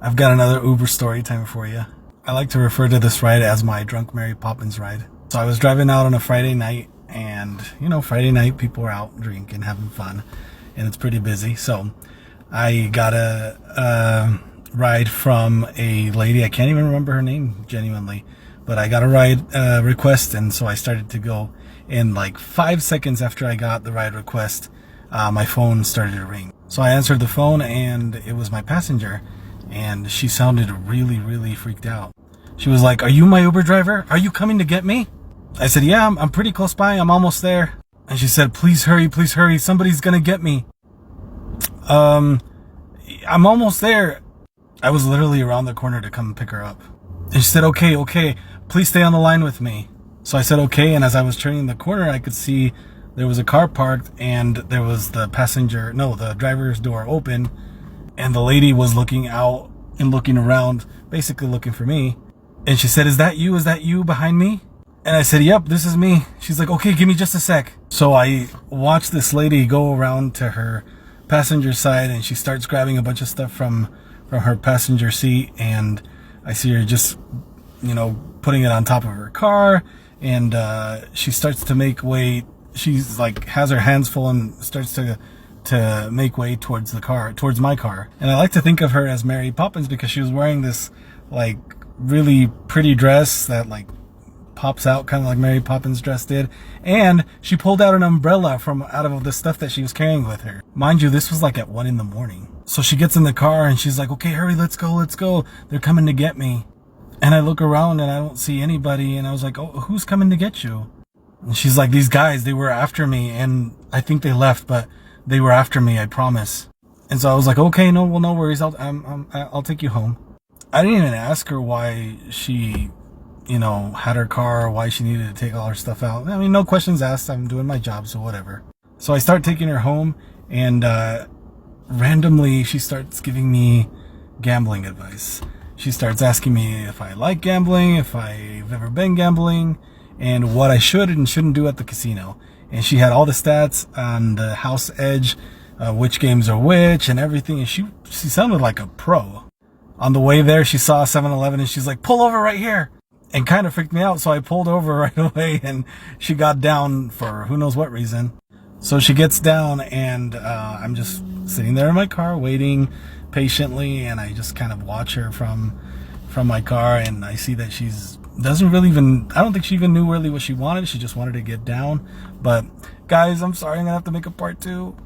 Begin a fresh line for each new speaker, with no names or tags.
I've got another Uber story time for you. I like to refer to this ride as my Drunk Mary Poppins ride. So I was driving out on a Friday night, and Friday night people are out drinking, having fun, and it's pretty busy. So I got a ride from a lady. I can't even remember her name genuinely, but I got a ride request, and so I started to go. And like 5 seconds after I got the ride request, my phone started to ring. So I answered the phone, and it was my passenger, and she sounded really, really freaked out. She was like, "Are you my Uber driver? Are you coming to get me?" I said, "Yeah, I'm pretty close by. I'm almost there." And she said, please hurry. Somebody's gonna get me." I'm almost there. I was literally around the corner to come pick her up. And she said, okay, please stay on the line with me. So I said, okay. And as I was turning the corner, I could see there was a car parked, and there was the driver's door open. And the lady was looking out and looking around, basically looking for me. And she said, Is that you behind me?" And I said, "Yep, this is me." She's like, "Okay, give me just a sec." So I watched this lady go around to her passenger side, and she starts grabbing a bunch of stuff from her passenger seat, and I see her just, putting it on top of her car, and she starts to make way. She's like, has her hands full and starts to make way towards my car. And I like to think of her as Mary Poppins because she was wearing this like really pretty dress that like pops out kind of like Mary Poppins dress did, and she pulled out an umbrella from out of the stuff that she was carrying with her. Mind you, this was like at 1 a.m. So she gets in the car and she's like, "Okay, hurry, let's go, they're coming to get me." And I look around and I don't see anybody, and I was like, "Oh, who's coming to get you?" And she's like, "These guys, they were after me, and I think they left, but they were after me, I promise." And so I was like, "Okay, no worries, I'll take you home." I didn't even ask her why she had her car, or why she needed to take all her stuff out. I mean, no questions asked. I'm doing my job, so whatever. So I start taking her home, and randomly she starts giving me gambling advice. She starts asking me if I like gambling, if I've ever been gambling, and what I should and shouldn't do at the casino. And she had all the stats on the house edge, which games are which, and everything. And she sounded like a pro. On the way there, she saw a 7-Eleven, and she's like, "Pull over right here." And kind of freaked me out, so I pulled over right away, and she got down for who knows what reason. So she gets down, and I'm just sitting there in my car waiting patiently, and I just kind of watch her from my car, and I see that I don't think she even knew really what she wanted. She just wanted to get down. But guys, I'm sorry, I'm gonna have to make a part 2.